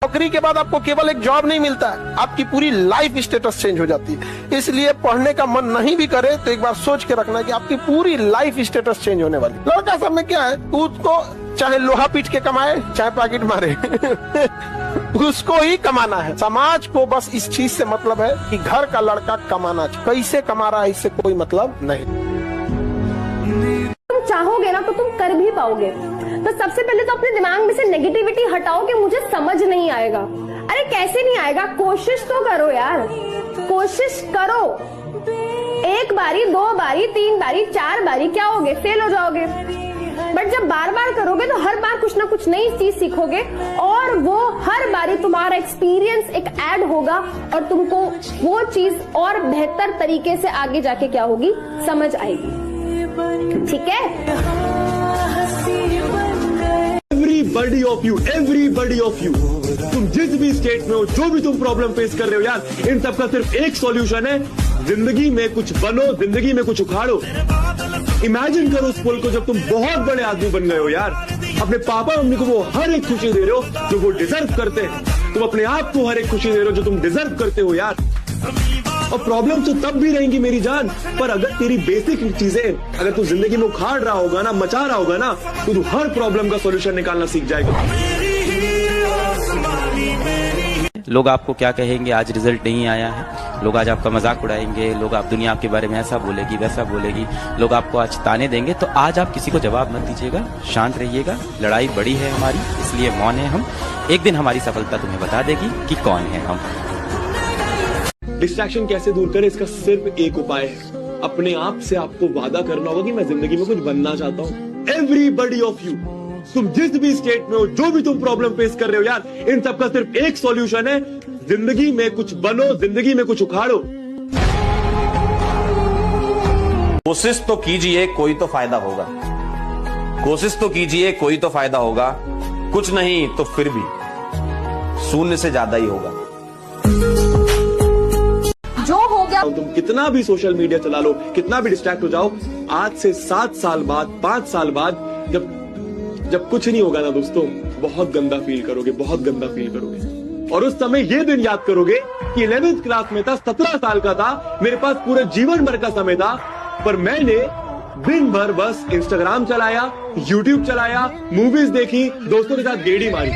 नौकरी के बाद आपको केवल एक जॉब नहीं मिलता है, आपकी पूरी लाइफ स्टेटस चेंज हो जाती है। इसलिए पढ़ने का मन नहीं भी करे तो एक बार सोच के रखना कि आपकी पूरी लाइफ स्टेटस चेंज होने वाली। लड़का सब में क्या है, उसको चाहे लोहा पीट के कमाए चाहे पैकेट मारे उसको ही कमाना है। समाज को बस इस चीज से मतलब है कि घर का लड़का कमाना चाहिए, कैसे कमा रहा है इससे कोई मतलब नहीं। तुम चाहोगे ना तो तुम कर भी पाओगे। तो सबसे पहले तो अपने दिमाग में से नेगेटिविटी हटाओ कि मुझे समझ नहीं आएगा। अरे कैसे नहीं आएगा, कोशिश तो करो यार, कोशिश करो। एक बारी, दो बारी, तीन बारी, चार बारी क्या होगे, फेल हो जाओगे। बट जब बार बार करोगे तो हर बार कुछ ना कुछ नई चीज सीखोगे और वो हर बारी तुम्हारा एक्सपीरियंस एक ऐड होगा और तुमको वो चीज और बेहतर तरीके से आगे जाके क्या होगी समझ आएगी। ठीक है। एवरीबडी ऑफ यू, तुम जिस भी स्टेट में हो, जो भी तुम प्रॉब्लम फेस कर रहे हो यार, इन सबका सिर्फ एक सॉल्यूशन है, जिंदगी में कुछ बनो, जिंदगी में कुछ उखाड़ो। इमेजिन करो उस पल को जब तुम बहुत बड़े आदमी बन गए हो यार, अपने पापा मम्मी को वो हर एक खुशी दे रहे हो जो वो डिजर्व करते हैं, तुम अपने आप को हर एक खुशी दे रहे हो जो तुम डिजर्व करते हो यार। और प्रॉब्लम तो तब भी रहेंगी मेरी जान, पर अगर तेरी बेसिक चीजें अगर तू जिंदगी में उखाड़ रहा होगा ना, मचा रहा होगा ना, तो तू हर प्रॉब्लम का सॉल्यूशन निकालना सीख जाएगा। लोग आपको क्या कहेंगे, आज रिजल्ट नहीं आया है, लोग आज आपका मजाक उड़ाएंगे, लोग आप दुनिया आपके बारे में ऐसा बोलेगी वैसा बोलेगी, लोग आपको आज ताने देंगे, तो आज आप किसी को जवाब मत दीजिएगा, शांत रहिएगा। लड़ाई बड़ी है हमारी, इसलिए मौन है हम। एक दिन हमारी सफलता तुम्हें बता देगी कि कौन है हम। डिस्ट्रैक्शन कैसे दूर करें, इसका सिर्फ एक उपाय है, अपने आप से आपको वादा करना होगा कि मैं जिंदगी में कुछ बनना चाहता हूँ। एवरीबडी ऑफ यू, तुम जिस भी स्टेट में हो, जो भी तुम प्रॉब्लम फेस कर रहे हो यार, इन सबका सिर्फ एक सॉल्यूशन है, जिंदगी में कुछ बनो, जिंदगी में कुछ उखाड़ो। कोशिश तो कीजिए, कोई तो फायदा होगा। कोशिश तो कीजिए, कोई तो फायदा होगा। कुछ नहीं तो फिर भी शून्य से ज्यादा ही होगा। जो हो गया, तुम कितना भी सोशल मीडिया चला लो, कितना भी डिस्ट्रैक्ट हो जाओ, आज से 7 साल बाद, 5 साल बाद, जब कुछ नहीं होगा ना दोस्तों, बहुत गंदा फील करोगे, बहुत गंदा फील करोगे। और उस समय ये दिन याद करोगे कि 11th क्लास में था, 17 साल का था, मेरे पास पूरे जीवन भर का समय था, पर मैंने दिन भर बस इंस्टाग्राम चलाया, यूट्यूब चलाया, मूवीज देखी, दोस्तों के साथ गेड़ी मारी।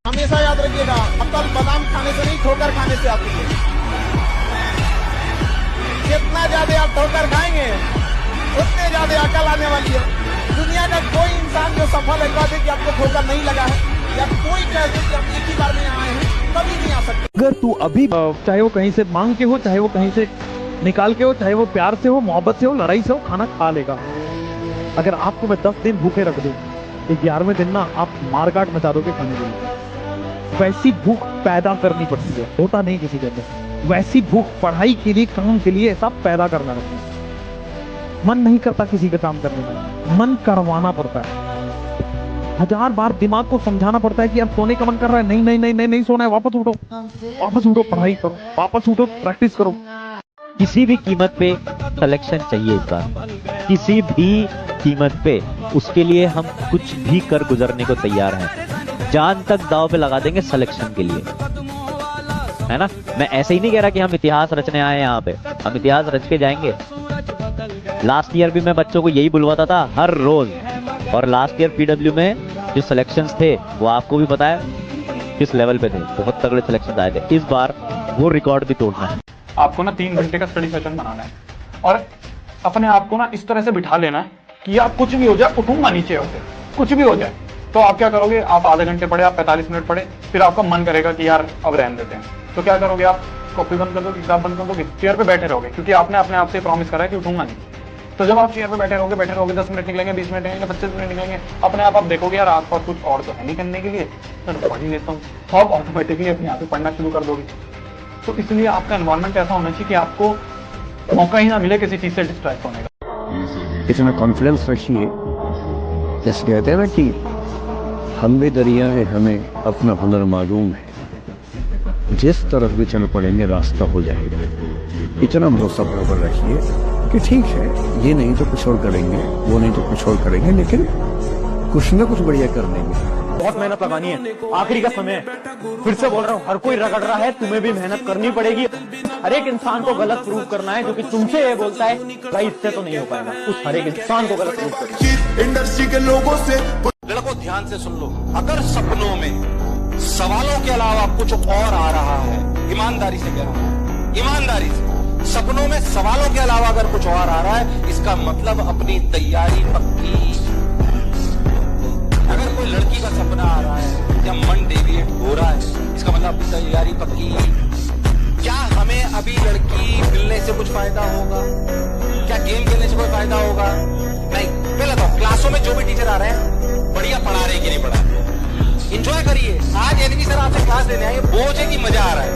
हमेशा याद रखिएगा, अकल बादाम खाने से नहीं, ठोकर खाने से आती है। जितना ज्यादा आप ठोकर खाएंगे उतने ज्यादा अकल आने वाली है। दुनिया का कोई इंसान जो सफल है, कह दे कि आपको ठोकर नहीं लगा है, या कोई कह दे कि आप एक ही बार में आए हैं, कभी नहीं आ सकते। अगर तू अभी चाहे वो कहीं से मांग के हो, चाहे वो कहीं से निकाल के हो, चाहे वो प्यार से हो, मोहब्बत से हो, लड़ाई से हो, खाना खा लेगा। अगर आपको मैं 10 दिन भूखे रख दूं, 11वें दिन ना आप मारकाट मचा दोगे खाने के लिए। वैसी भूख पैदा करनी पड़ती है, होता नहीं किसी के अंदर। वैसी भूख पढ़ाई के लिए, काम के लिए सब पैदा करना पड़ता है। मन नहीं करता किसी का काम करने में, मन करवाना पड़ता है। 1000 बार दिमाग को समझाना पड़ता है कि अब सोने का मन कर रहा है, नहीं नहीं नहीं नहीं, नहीं सोना है, वापस उठो, वापस उठो, पढ़ाई करो, वापस उठो, प्रैक्टिस करो। किसी भी कीमत पे सिलेक्शन चाहिए इस बार, किसी भी कीमत पे। उसके लिए हम कुछ भी कर गुजरने को तैयार हैं, जान तक दांव पे लगा देंगे सिलेक्शन के लिए, है ना। मैं ऐसे ही नहीं कह रहा कि हम इतिहास रचने आए यहाँ पे, हम इतिहास रच के जाएंगे। लास्ट ईयर भी मैं बच्चों को यही बुलवाता था हर रोज, और लास्ट ईयर पीडब्ल्यू में जो सिलेक्शंस थे वो आपको भी पता है किस लेवल पे थे, बहुत तगड़े सिलेक्शंस आए थे। इस बार वो रिकॉर्ड भी तोड़ना है। आपको ना 3 घंटे का स्टडी सेशन बनाना है और अपने आप को ना इस तरह से बिठा लेना है कि आप कुछ भी हो जाए, उठूंगा नीचे होते, कुछ भी हो जाए। तो आप क्या करोगे, आप आधे घंटे पढ़े, आप 45 मिनट पढ़े, फिर आपका मन करेगा कि यार अब रहने देते हैं, तो क्या करोगे, आप कॉपी बंद कर दो, किताब बंद कर दो, चेयर पे बैठे रहोगे, क्योंकि आपने अपने आप से प्रॉमिस करा है कि उठूंगा नहीं। तो जब आप चेयर पे बैठे रहोगे 10 मिनट निकलेंगे, 20 मिनट निकलेंगे, 25 मिनट निकलेंगे, अपने आप देखोगे यार आसपास कुछ और तो है नहीं करने के लिए, तो पढ़ ही लेता हूँ, तो आप ऑटोमेटिकली अपने यहाँ पे पढ़ना शुरू कर दोगे। तो इसलिए आपका एनवायरनमेंट ऐसा होना चाहिए कि आपको मौका ही ना मिले किसी चीज से डिस्ट्रैक्ट होने का। इतना कॉन्फिडेंस रखिए, जैसे कहते हैं ना कि हम भी दरिया है, हमें अपना हुनर मालूम है, जिस तरफ भी चल पड़ेंगे रास्ता हो जाएगा। इतना भरोसा बराबर रखिए कि ठीक है, ये नहीं तो कुछ और करेंगे, वो नहीं तो कुछ और करेंगे, लेकिन कुछ ना कुछ बढ़िया कर लेंगे। बहुत मेहनत लगानी है, आखिरी का समय है। फिर से बोल रहा हूँ, हर कोई रगड़ रहा है, तुम्हें भी मेहनत करनी पड़ेगी। हर एक इंसान को गलत प्रूव करना है, जो कि तुमसे ये बोलता है भाई इससे तो नहीं हो पाएगा, उस हर एक इंसान को गलत प्रूव करना। इंडस्ट्री के लोगों से लड़कों ध्यान से सुन लो, अगर सपनों में सवालों के अलावा कुछ और आ रहा है, ईमानदारी से कह रहा हूं, ईमानदारी से, सपनों में सवालों के अलावा अगर कुछ और आ रहा है, इसका मतलब अपनी तैयारी पक्की। अगर कोई लड़की का सपना आ रहा है या मन डेविएट हो रहा है, इसका मतलब अपनी तैयारी पक्की। क्या हमें अभी लड़की मिलने से कुछ फायदा होगा? क्या गेम खेलने से कोई फायदा होगा? नहीं। पहले तो क्लासों में जो भी टीचर आ रहे हैं, बढ़िया पढ़ा रहे हैं कि नहीं पढ़ा रहे, इंजॉय करिए। आज एनवी सर आपसे क्लास लेने आए, बोझ है कि मजा आ रहा है,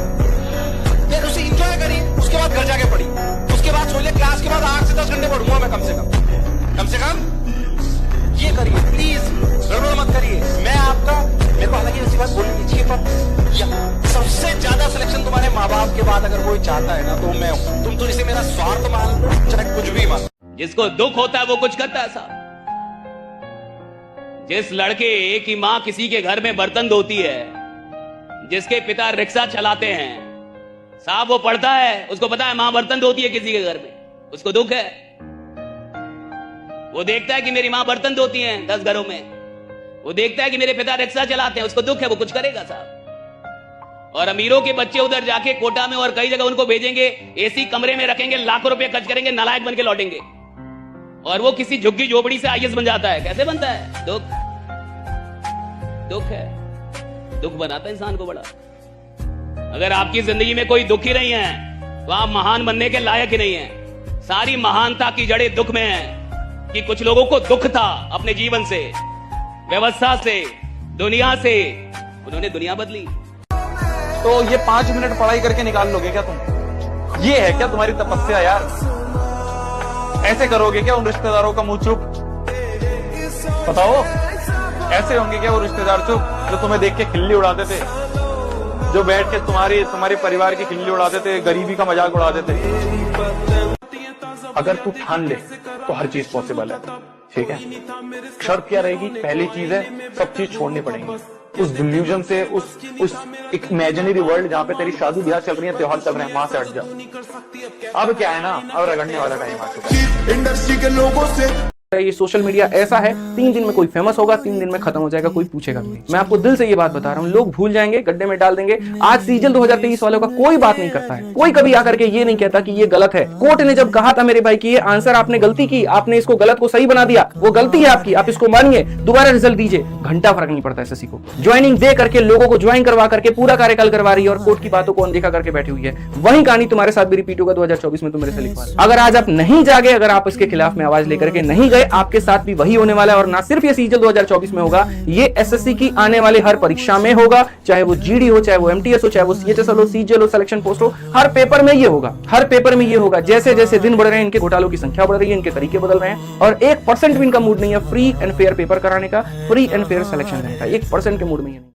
फिर उसे इंजॉय करिए। उसके बाद घर जाके पढ़ी, उसके बाद सोचिए क्लास के बाद 8 से 10 घंटे पढ़ूंगा मैं कम से कम। ये करिए प्लीज, गड़बड़ मत करिए। मैं आपका, मेरे को हालांकि ऐसी बात बोलनी चाहिए, पर सबसे ज्यादा सिलेक्शन तुम्हारे माँ बाप के बाद अगर कोई चाहता है ना, तो मैं हूं। तुम तो इसे मेरा स्वार्थ मान लो, चाहे कुछ भी मान। जिसको दुख होता है वो कुछ करता है साहब। जिस लड़के की माँ किसी के घर में बर्तन धोती है, जिसके पिता रिक्शा चलाते हैं साहब, वो पढ़ता है, उसको पता है माँ बर्तन धोती है किसी के घर में, उसको दुख है। वो देखता है कि मेरी माँ बर्तन धोती है 10 घरों में, वो देखता है कि मेरे पिता रिक्शा चलाते हैं, उसको दुख है, वो कुछ करेगा साहब। और अमीरों के बच्चे उधर जाके कोटा में और कई जगह उनको भेजेंगे, एसी कमरे में रखेंगे, लाखों रुपए खर्च करेंगे, नालायक बन के लौटेंगे। और वो किसी झुग्गी झोपड़ी से आईएएस बन जाता है। कैसे बनता है? दुख है, दुख बनाता है इंसान को बड़ा। अगर आपकी जिंदगी में कोई दुख ही नहीं है, तो आप महान बनने के लायक ही नहीं है। सारी महानता की जड़ें दुख में है, कि कुछ लोगों को दुख था अपने जीवन से, व्यवस्था से, दुनिया से, उन्होंने दुनिया बदली। तो ये 5 मिनट पढ़ाई करके निकाल लोगे क्या तुम? ये है क्या तुम्हारी तपस्या यार? ऐसे करोगे क्या उन रिश्तेदारों का मुंह चुप? बताओ, ऐसे होंगे क्या वो रिश्तेदार चुप जो तुम्हें देख के खिल्ली उड़ाते थे, जो बैठ के तुम्हारे परिवार की खिल्ली उड़ाते थे, गरीबी का मजाक उड़ाते थे? अगर तू ठान ले तो हर चीज पॉसिबल है, ठीक है? शर्त क्या रहेगी? पहली चीज है, सब चीज छोड़नी पड़ेगी। उस डिल्यूजन से, उस एक इमेजिनरी वर्ल्ड जहां पे तेरी शादी ब्याह चल रही है, त्योहार चल रहे हैं, वहां से हट जा। अब क्या है ना, अब रगड़ने वाला टाइम आ चुका है। इंडस्ट्री के लोगों से ये सोशल मीडिया ऐसा है, 3 दिन में कोई फेमस होगा, 3 दिन में खत्म हो जाएगा, कोई पूछेगा नहीं। मैं आपको दिल से ये बात बता रहा हूँ, लोग भूल जाएंगे, गड्ढे में डाल देंगे। आज सीजन 2023 वालों का कोई बात नहीं करता है, कोई कभी आकर के ये नहीं कहता कि ये गलत है। कोर्ट ने जब कहा था मेरे भाई की ये आंसर आपने गलती की, आपने इसको गलत को सही बना दिया, वो गलती है आपकी, आप इसको मानिए, दोबारा रिजल्ट दीजिए, घंटा फर्क नहीं पड़ता एसएससी को। ज्वाइनिंग दे करके लोगों को ज्वाइन करवा करके पूरा कार्यकाल करवा रही है, और कोर्ट की बातों को अनदेखा करके बैठी हुई है। वही कहानी तुम्हारे साथ भी रिपीट होगा 2024 में, तुम मेरे से लिखवा। अगर आज आप नहीं जागे, अगर आप इसके खिलाफ में आवाज लेकर के नहीं गए, आपके साथ भी वही होने वाला है। और ना सिर्फ ये सीजन 2024 में होगा, ये एसएससी की आने वाले हर परीक्षा में होगा, चाहे वो जीडी हो, चाहे वो एमटीएस हो, चाहे वो सीएचएसएल हो, सीजीएल हो, सिलेक्शन पोस्ट हो, हर पेपर में ये होगा, हर पेपर में ये होगा। जैसे जैसे दिन बढ़ रहे हैं, इनके घोटालों की संख्या बढ़ रही है, इनके तरीके बदल रहे हैं, और 1% भी इनका मूड नहीं है फ्री एंड फेयर पेपर कराने का, फ्री एंड फेयर सिलेक्शन करने का, 1% के मूड में ही नहीं।